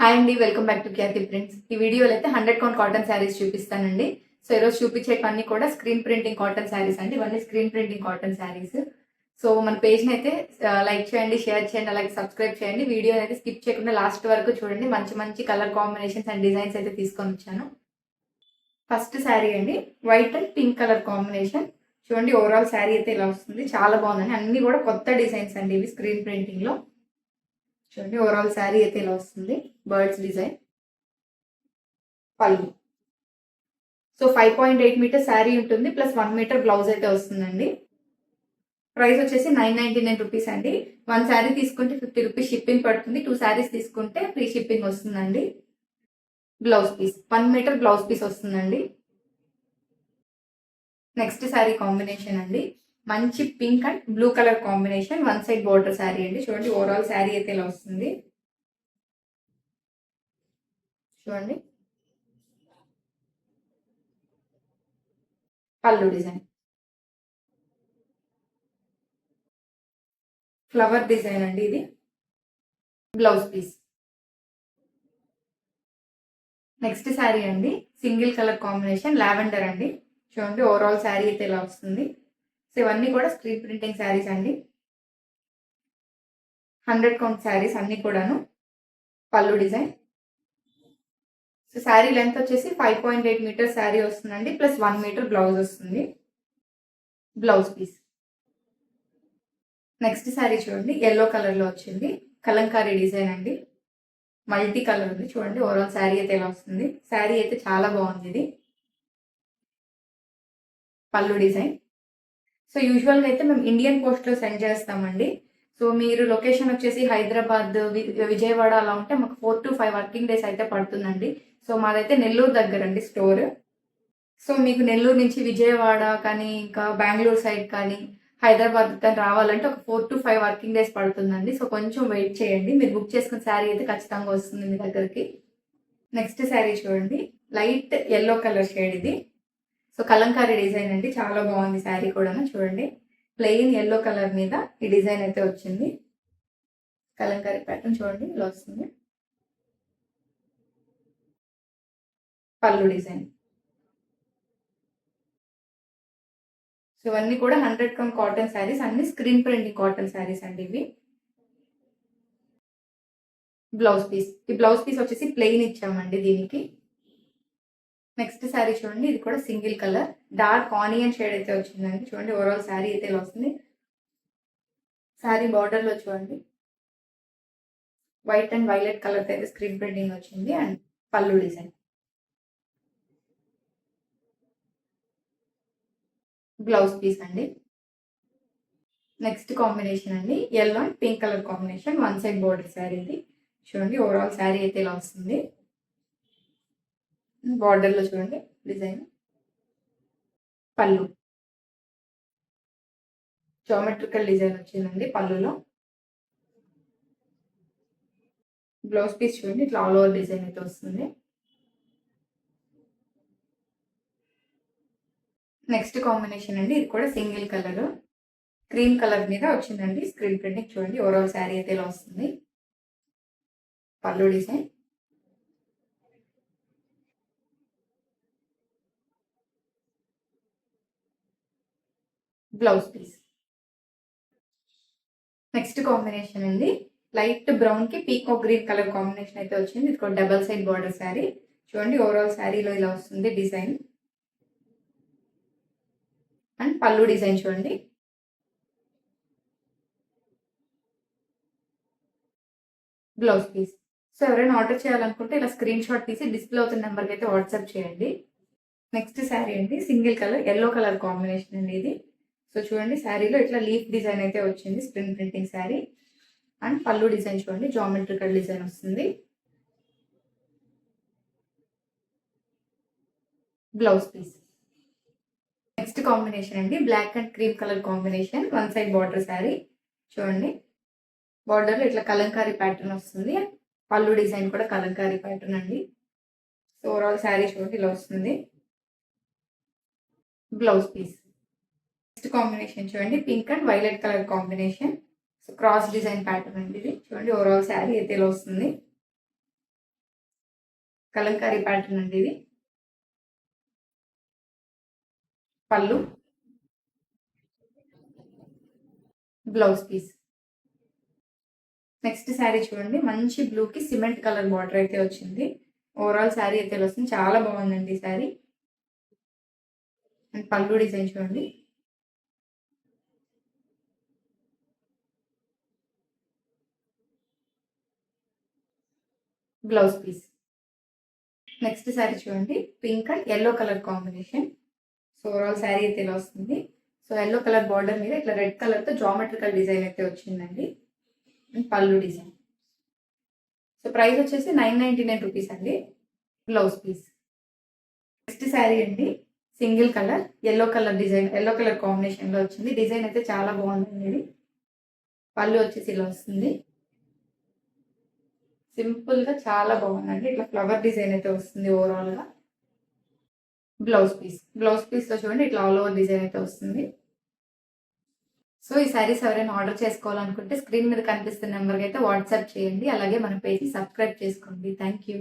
Hi అండి, welcome back to Khyati prints. ఈ వీడియోలో అయితే 100 కౌంట్ కాటన్ శారీస్ చూపిస్తానండి. సో ఈరోజు చూపించేవన్నీ కూడా స్క్రీన్ ప్రింటింగ్ కాటన్ శారీస్ అండి. ఇవన్నీ screen printing cotton saris. So మన పేజ్ని అయితే లైక్ చేయండి, షేర్ చేయండి, అలాగే సబ్స్క్రైబ్ చేయండి. వీడియో అయితే స్కిప్ చేయకుండా లాస్ట్ వరకు చూడండి. మంచి మంచి కలర్ కాంబినేషన్స్ అండ్ డిజైన్స్ అయితే తీసుకొని వచ్చాను. ఫస్ట్ శారీ అండి, white and pink colour combination. చూడండి, ఓవరాల్ శారీ అయితే ఇలా వస్తుంది. చాలా బాగుందండి. అన్ని కూడా కొత్త డిజైన్స్ అండి ఇవి స్క్రీన్ ప్రింటింగ్ లో. చూడండి, ఓవరాల్ శారీ అయితే ఇలా వస్తుంది. బర్డ్స్ డిజైన్, పళ్ళు. సో 5.8 మీటర్ శారీ ఉంటుంది, ప్లస్ 1 మీటర్ బ్లౌజ్ అయితే వస్తుందండి. ప్రైస్ వచ్చేసి 999 రూపీస్ అండి. 1 శారీ తీసుకుంటే 50 రూపీస్ షిప్పింగ్ పడుతుంది. 2 శారీస్ తీసుకుంటే ఫ్రీ షిప్పింగ్ వస్తుందండి. Blouse piece 1 metre blouse piece వస్తుందండి. నెక్స్ట్ శారీ కాంబినేషన్ అండి, మంచి pink and blue colour combination, 1 side border sari అండి. చూడండి, ఓవరాల్ శారీ అయితే ఇలా వస్తుంది. చూడండి, పళ్ళు డిజైన్, ఫ్లవర్ డిజైన్ అండి ఇది. Blouse piece. నెక్స్ట్ శారీ అండి, సింగిల్ కలర్ కాంబినేషన్, లావెండర్ అండి. చూడండి, ఓవరాల్ శారీ అయితే ఇలా వస్తుంది. సో ఇవన్నీ కూడా స్క్రీన్ ప్రింటింగ్ శారీస్ అండి. 100 కౌంట్ శారీస్ అన్ని కూడాను. పళ్ళు డిజైన్. సో శారీ లెంత్ వచ్చేసి 5.8 మీటర్ శారీ వస్తుందండి, ప్లస్ 1 మీటర్ బ్లౌజ్ వస్తుంది. Blouse piece. నెక్స్ట్ శారీ చూడండి, ఎల్లో కలర్ లో వచ్చింది. కలంకారీ డిజైన్ అండి, మల్టీ కలర్ ఉంది. చూడండి, ఓవరాల్ శారీ అయితే ఇలా వస్తుంది. శారీ అయితే చాలా బాగుంది ఇది. పళ్ళు డిజైన్. సో యూజువల్గా అయితే మేము ఇండియన్ పోస్ట్లో సెండ్ చేస్తామండి. సో మీరు లొకేషన్ వచ్చేసి హైదరాబాద్, విజయవాడ అలా ఉంటే మాకు 4 to 5 వర్కింగ్ డేస్ అయితే పడుతుందండి. సో మాదైతే నెల్లూరు దగ్గర అండి స్టోర్. సో మీకు నెల్లూరు నుంచి విజయవాడ కానీ, ఇంకా బెంగళూరు సైడ్ కానీ, హైదరాబాద్ కానీ రావాలంటే ఒక 4 to 5 వర్కింగ్ డేస్ పడుతుందండి. సో కొంచెం వెయిట్ చేయండి. మీరు బుక్ చేసుకున్న శారీ అయితే ఖచ్చితంగా వస్తుంది మీ దగ్గరికి. నెక్స్ట్ శారీ చూడండి, లైట్ ఎల్లో కలర్ షేడ్ ఇది. సో కలంకారీ డిజైన్ అండి, చాలా బాగుంది శారీ కూడా. చూడండి, ప్లెయిన్ ఎల్లో కలర్ మీద ఈ డిజైన్ అయితే వచ్చింది. కలంకారీ ప్యాటర్న్ చూడండి ఇలా వస్తుంది. పళ్ళు డిజైన్. సో ఇవన్నీ కూడా 100 కౌంట్ కాటన్ శారీస్, అన్ని స్క్రీన్ ప్రింటింగ్ కాటన్ శారీస్ అండి ఇవి. Blouse piece. ఈ బ్లౌజ్ పీస్ వచ్చేసి ప్లెయిన్ ఇచ్చామండి దీనికి. నెక్స్ట్ శారీ చూడండి, ఇది కూడా single colour, dark onion shade అయితే వచ్చిందండి. చూడండి, ఓవరాల్ శారీ అయితే ఇలా వస్తుంది. శారీ బార్డర్ లో చూడండి, వైట్ అండ్ వైలెట్ కలర్ అయితే స్క్రీన్ ప్రింటింగ్ వచ్చింది. And pallu design. Blouse piece అండి. నెక్స్ట్ కాంబినేషన్ అండి, yellow and pink colour combination, 1 side border sari ఇది. చూడండి, ఓవరాల్ శారీ అయితే ఇలా వస్తుంది. బార్డర్ లో చూడండి డిజైన్. పళ్ళు జామెట్రికల్ డిజైన్ వచ్చిందండి పళ్ళులో. బ్లౌజ్ పీస్ చూడండి, ఇట్లా ఆల్ ఓవర్ డిజైన్ అయితే వస్తుంది. నెక్స్ట్ కాంబినేషన్ అండి, ఇది కూడా సింగిల్ కలర్, క్రీమ్ కలర్ మీద వచ్చిందండి స్క్రీన్ ప్రింటింగ్. చూడండి, ఓవరాల్ శారీ అయితే ఇలా వస్తుంది. Pallu design. Blouse piece. Next combination అండి, లైట్ బ్రౌన్ కి పీకో గ్రీన్ కలర్ కాంబినేషన్ అయితే వచ్చింది. ఇది కూడా డబల్ సైడ్ బార్డర్ శారీ. చూడండి, ఓవరాల్ శారీలో ఇలా వస్తుంది డిజైన్. అండ్ పళ్ళు డిజైన్ చూడండి. Blouse piece. సో ఎవరైనా ఆర్డర్ చేయాలనుకుంటే ఇలా స్క్రీన్ షాట్ తీసి డిస్ప్లే అవుతున్న నెంబర్కి అయితే వాట్సాప్ చేయండి. నెక్స్ట్ శారీ అండి, single colour yellow colour combination అండి ఇది. సో చూడండి, శారీలో ఇట్లా లీఫ్ డిజైన్ అయితే వచ్చింది, screen printing sari. And pallu design చూడండి, జామెట్రికల్ డిజైన్ వస్తుంది. Blouse piece. నెక్స్ట్ కాంబినేషన్ అండి, black and cream colour combination, 1 side border sari. చూడండి, బార్డర్లో ఇట్లా కలంకారీ ప్యాటర్న్ వస్తుంది. పళ్ళు డిజైన్ కూడా కలంకారీ ప్యాటర్న్ అండి. సో ఓవరాల్ శారీ చూడండి ఇలా వస్తుంది. Blouse piece. నెక్స్ట్ కాంబినేషన్ చూడండి, pink and violet colour combination. So cross design pattern అండి ఇది. చూడండి, ఓవరాల్ శారీ అయితే ఇలా వస్తుంది. కలంకారీ ప్యాటర్న్ అండి ఇది. పళ్ళు, బ్లౌజ్ పీస్. నెక్స్ట్ శారీ చూడండి, మంచి బ్లూకి సిమెంట్ కలర్ బార్డర్ అయితే వచ్చింది. ఓవరాల్ శారీ అయితే ఇలా వస్తుంది. చాలా బాగుందండి ఈ శారీ. అండ్ పళ్ళు డిజైన్ చూడండి. Blouse piece. నెక్స్ట్ శారీ చూడండి, pink and yellow colour combination. So overall sari అయితే ఇలా వస్తుంది. సో ఎల్లో కలర్ బార్డర్ మీద ఇట్లా రెడ్ కలర్తో జామెట్రికల్ డిజైన్ అయితే వచ్చిందండి. And pallu design. So price వచ్చేసి 999 రూపీస్ అండి. Blouse piece. నెక్స్ట్ శారీ అండి, single colour yellow colour design, yellow colour కాంబినేషన్లో వచ్చింది. డిజైన్ అయితే చాలా బాగుందండి ఇది. పళ్ళు వచ్చేసి ఇలా వస్తుంది. సింపుల్గా చాలా బాగుందండి. ఇట్లా ఫ్లవర్ డిజైన్ అయితే వస్తుంది ఓవరాల్గా. Blouse piece. బ్లౌజ్ పీస్లో చూడండి ఇట్లా ఆల్ ఓవర్ డిజైన్ అయితే వస్తుంది. సో ఈ శారీస్ ఎవరైనా ఆర్డర్ చేసుకోవాలనుకుంటే స్క్రీన్ మీద కనిపిస్తున్న నెంబర్కి అయితే వాట్సాప్ చేయండి. అలాగే మన పేజ్ని సబ్స్క్రైబ్ చేసుకోండి. Thank you.